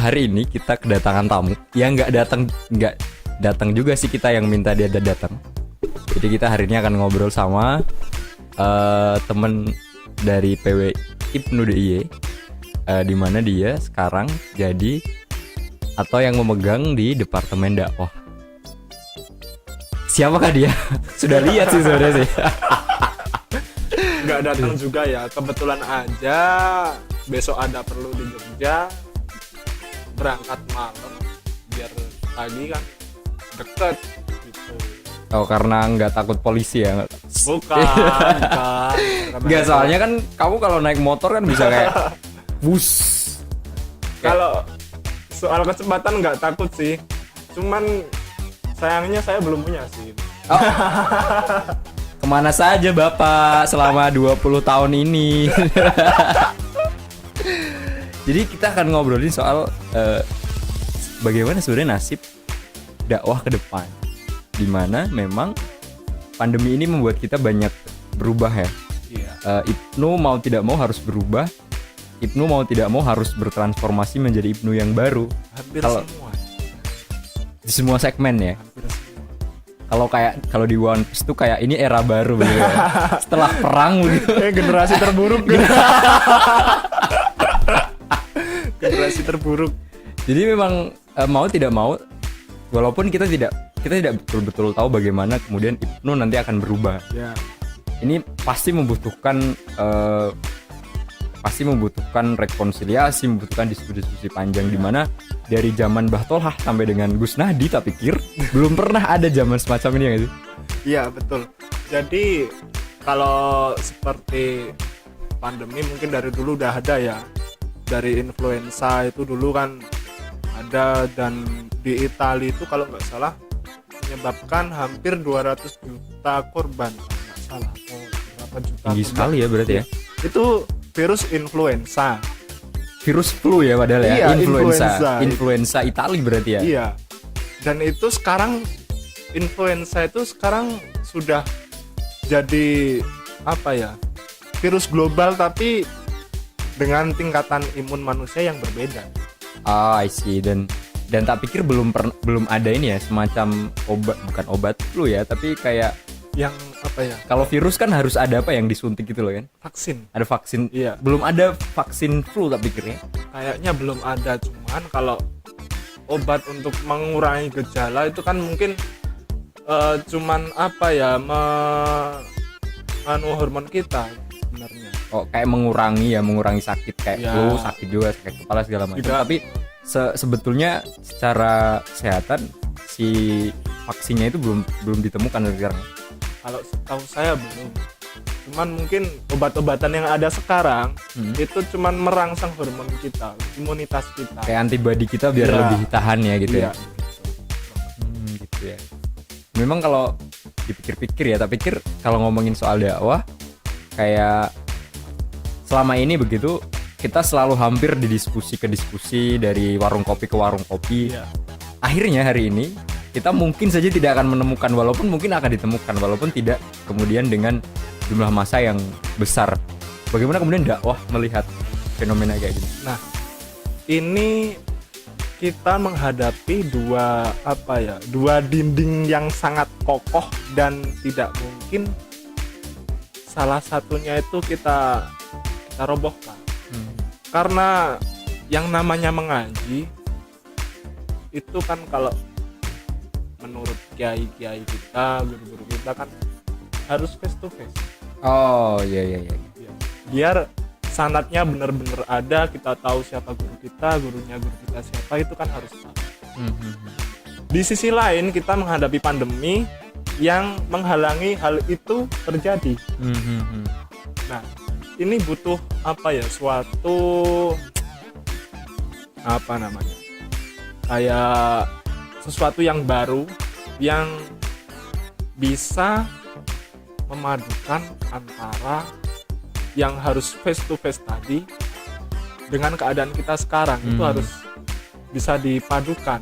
hari ini kita kedatangan tamu yang nggak datang juga sih, kita yang minta dia datang. Jadi kita hari ini akan ngobrol sama temen dari PW Ibnu DIY, di mana dia sekarang jadi atau yang memegang di departemen dakwah. Siapakah dia? Sudah lihat sih sebenarnya sih. Nggak datang juga ya, kebetulan aja besok ada perlu di Jogja, berangkat malam biar pagi kan deket gitu. Oh, karena nggak takut polisi ya? Bukan. Nggak, soalnya kan kamu kalau naik motor kan bisa kayak bus. Kalau soal kecepatan nggak takut sih, cuman sayangnya saya belum punya sih. Oh. Kemana saja Bapak selama 20 tahun ini? Jadi kita akan ngobrolin soal bagaimana sebenarnya nasib dakwah ke depan, dimana memang pandemi ini membuat kita banyak berubah ya. Iya. Ibnu mau tidak mau harus berubah. Ibnu mau tidak mau harus bertransformasi menjadi Ibnu yang baru. Hampir Kalau- semua. Di semua segmen ya. Hampir semua. Kalau di One Piece tuh kayak ini era baru gitu ya. Setelah perang gitu. Generasi terburuk. Generasi terburuk. Jadi memang mau tidak mau, walaupun kita tidak betul-betul tahu bagaimana kemudian Ibnu nanti akan berubah. Ya. Ini pasti membutuhkan rekonsiliasi, membutuhkan diskusi panjang, di mana dari zaman Mbah Tolhah sampai dengan Gus Nahdi, tak pikir belum pernah ada zaman semacam ini ya nggak sih? Iya betul. Jadi kalau seperti pandemi mungkin dari dulu udah ada ya. Dari influenza itu dulu kan ada, dan di Italia itu kalau nggak salah menyebabkan hampir 200 juta korban, nggak salah. Oh, berapa juta? Tinggi korban. sekali ya berarti ya. Itu virus influenza. Virus flu ya padahal ya. Iya, Influenza Italia berarti ya. Iya. Dan itu sekarang influenza itu sekarang sudah jadi apa ya? Virus global tapi dengan tingkatan imun manusia yang berbeda. I see. Dan tak pikir belum ada ini ya, semacam bukan obat flu ya, tapi kayak Yang apa ya? kalau virus kan harus ada apa yang disuntik gitu loh kan. Vaksin. Ada vaksin. Iya. Belum ada vaksin flu tak pikirnya. Kayaknya belum ada, cuman kalau obat untuk mengurangi gejala itu kan mungkin cuman apa ya, hormon kita sebenarnya. Oh, kayak mengurangi sakit kayak Ya. flu, sakit juga, sakit kepala segala macam. Tidak. Tapi sebetulnya secara kesehatan si vaksinnya itu belum ditemukan sekarang. Kalau setahu saya belum. Cuman mungkin obat-obatan yang ada sekarang itu cuman merangsang hormon kita, imunitas kita. Kayak antibodi kita biar Iya. lebih tahan ya gitu Iya. ya. Gitu ya. Memang kalau dipikir-pikir ya, tak pikir kalau ngomongin soal dakwah kayak selama ini begitu, kita selalu hampir di diskusi ke diskusi, dari warung kopi ke warung kopi. Iya. Akhirnya hari ini kita mungkin saja tidak akan menemukan, walaupun mungkin akan ditemukan, walaupun tidak kemudian dengan jumlah massa yang besar. Bagaimana kemudian dakwah melihat fenomena kayak gini? Nah, ini kita menghadapi dua dinding yang sangat kokoh, dan tidak mungkin salah satunya itu kita robohkan. Karena yang namanya mengaji itu kan, kalau menurut kiai-kiai kita, guru-guru kita kan harus face to face. Oh iya. Biar sanatnya benar-benar ada, kita tahu siapa guru kita, gurunya guru kita siapa, itu kan harus tahu. Di sisi lain kita menghadapi pandemi yang menghalangi hal itu terjadi. Nah, ini butuh suatu kayak sesuatu yang baru yang bisa memadukan antara yang harus face to face tadi dengan keadaan kita sekarang. Itu harus bisa dipadukan,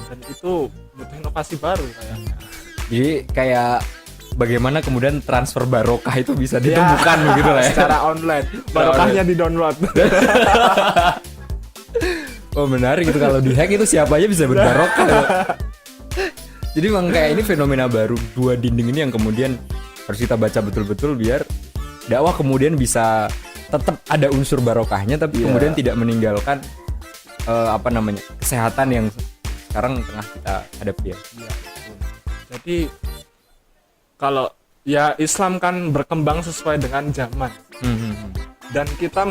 dan itu butuh inovasi baru kayaknya. Jadi kayak bagaimana kemudian transfer barokah itu bisa ditemukan begitu lah ya. Secara online, barokahnya di download. Oh menarik gitu, kalau dihack itu siapa aja bisa berbarokah ya. Jadi memang kayak ini fenomena baru, dua dinding ini yang kemudian harus kita baca betul-betul biar dakwah kemudian bisa tetap ada unsur barokahnya, tapi kemudian tidak meninggalkan kesehatan yang sekarang tengah kita hadapi ya. Iya, betul. Jadi kalau ya Islam kan berkembang sesuai dengan zaman. Dan kita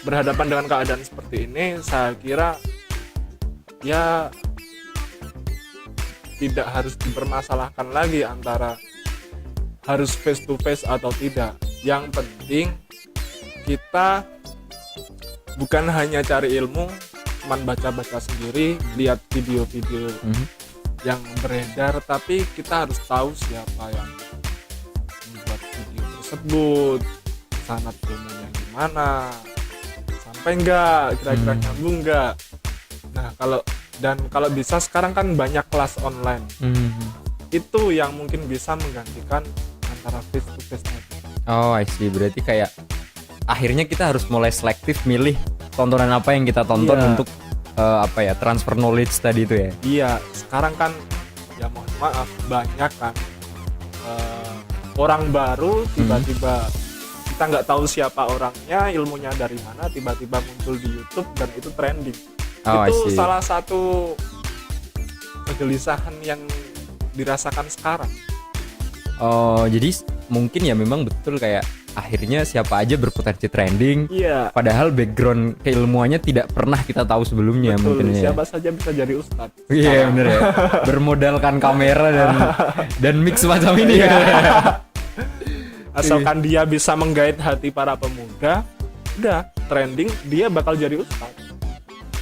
berhadapan dengan keadaan seperti ini, saya kira ya tidak harus dipermasalahkan lagi antara harus face to face atau tidak. Yang penting kita bukan hanya cari ilmu, cuman baca-baca sendiri, lihat video-video yang beredar, tapi kita harus tahu siapa yang membuat video tersebut, sanad ilmunya gimana, sampai enggak, kira-kira nyambung enggak. Nah, kalau bisa sekarang kan banyak kelas online. Itu yang mungkin bisa menggantikan antara face to face tadi. Oh, I see. Berarti kayak akhirnya kita harus mulai selektif milih tontonan apa yang kita tonton untuk transfer knowledge tadi itu ya. Iya, sekarang kan ya mohon maaf banyak kan orang baru tiba-tiba kita nggak tahu siapa orangnya, ilmunya dari mana, tiba-tiba muncul di YouTube dan itu trending. Itu salah satu kegelisahan yang dirasakan sekarang. Oh, jadi mungkin ya memang betul kayak akhirnya siapa aja berpotensi trending. Iya. Padahal background keilmuannya tidak pernah kita tahu sebelumnya. Betul, mungkin siapa ya. saja bisa jadi ustadz. Iya bener ya. Bermodalkan kamera dan mix semacam ini ya. Asalkan dia bisa menggait hati para pemuda, udah trending, dia bakal jadi ustadz.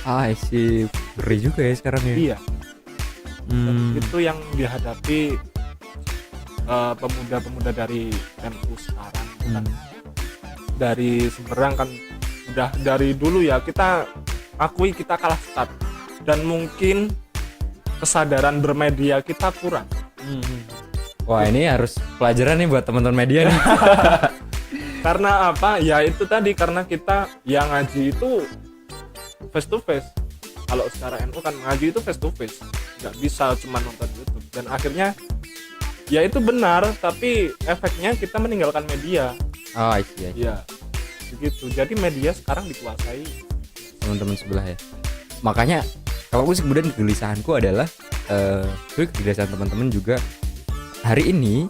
I see. Ngeri juga ya sekarang ya. Iya. Itu yang dihadapi pemuda-pemuda dari NU sekarang. Dari Seberang kan udah dari dulu ya, kita akui kita kalah start, dan mungkin kesadaran bermedia kita kurang. Wah, ini harus pelajaran nih buat teman-teman media nih. Karena apa? Ya itu tadi, karena kita yang ngaji itu face to face. Kalau secara NU kan ngaji itu face to face, nggak bisa cuma nonton YouTube. Dan akhirnya ya itu benar, tapi efeknya kita meninggalkan media. Oh, iya. Iya, begitu. Jadi media sekarang dikuasai teman-teman sebelah ya. Makanya kalau aku kemudian kegelisahanku adalah kegelisahan teman-teman juga hari ini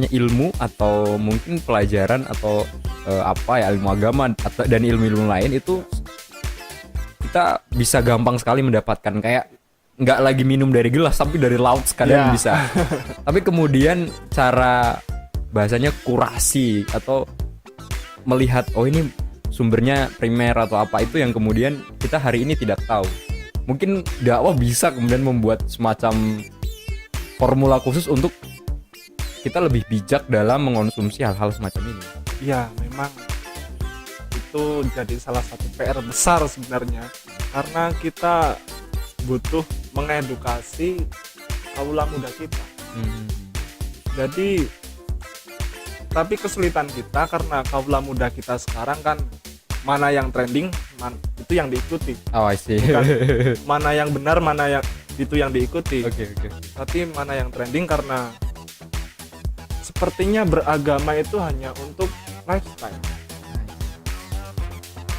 ilmu atau mungkin pelajaran atau ilmu agama atau dan ilmu-ilmu lain itu kita bisa gampang sekali mendapatkan, kayak nggak lagi minum dari gelas tapi dari laut sekalian bisa. Tapi kemudian cara bahasanya kurasi atau melihat ini sumbernya primer atau apa, itu yang kemudian kita hari ini tidak tahu. Mungkin dakwah bisa kemudian membuat semacam formula khusus untuk kita lebih bijak dalam mengonsumsi hal-hal semacam ini. Iya, memang itu jadi salah satu PR besar sebenarnya, karena kita butuh mengedukasi kaula muda kita. Jadi tapi kesulitan kita karena kaula muda kita sekarang kan mana yang trending itu yang diikuti. Oh, I see. Bukan mana yang benar, mana yang itu yang diikuti. Oke. Tapi mana yang trending, karena sepertinya beragama itu hanya untuk lifestyle.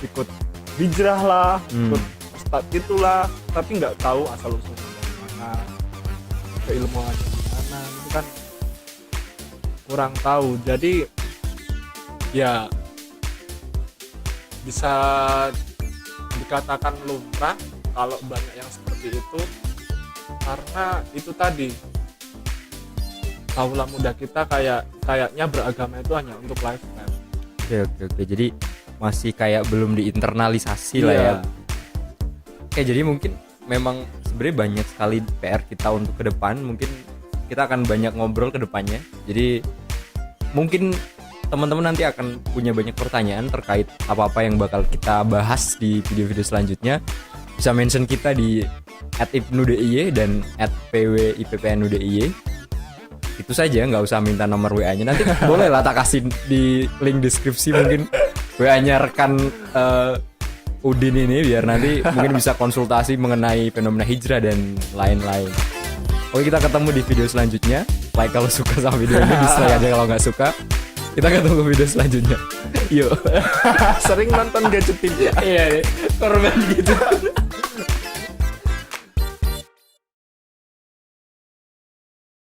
Ikut hijrah lah, ikut ustadz itulah, tapi nggak tahu asal usulnya dari mana, keilmuannya gimana, itu kan kurang tahu. Jadi ya bisa dikatakan lumrah kalau banyak yang seperti itu, karena itu tadi kaula muda kita kayaknya beragama itu hanya untuk lifestyle. Oke. Jadi masih kayak belum diinternalisasi lah ya. Oke, jadi mungkin memang sebenarnya banyak sekali PR kita untuk ke depan. Mungkin kita akan banyak ngobrol ke depannya. Jadi mungkin teman-teman nanti akan punya banyak pertanyaan terkait apa-apa yang bakal kita bahas di video-video selanjutnya. Bisa mention kita di @ibnudiy dan @pwippnudiy. Itu saja, nggak usah minta nomor WA-nya. Nanti boleh lah tak kasih di link deskripsi mungkin. WA-nya rekan Udin ini biar nanti mungkin bisa konsultasi mengenai fenomena hijrah dan lain-lain. Oke, kita ketemu di video selanjutnya. Like kalau suka sama video ini, dislike aja kalau nggak suka. Kita ketemu video selanjutnya. Yuk. Sering nonton Gadget TV. Iya, korban gitu.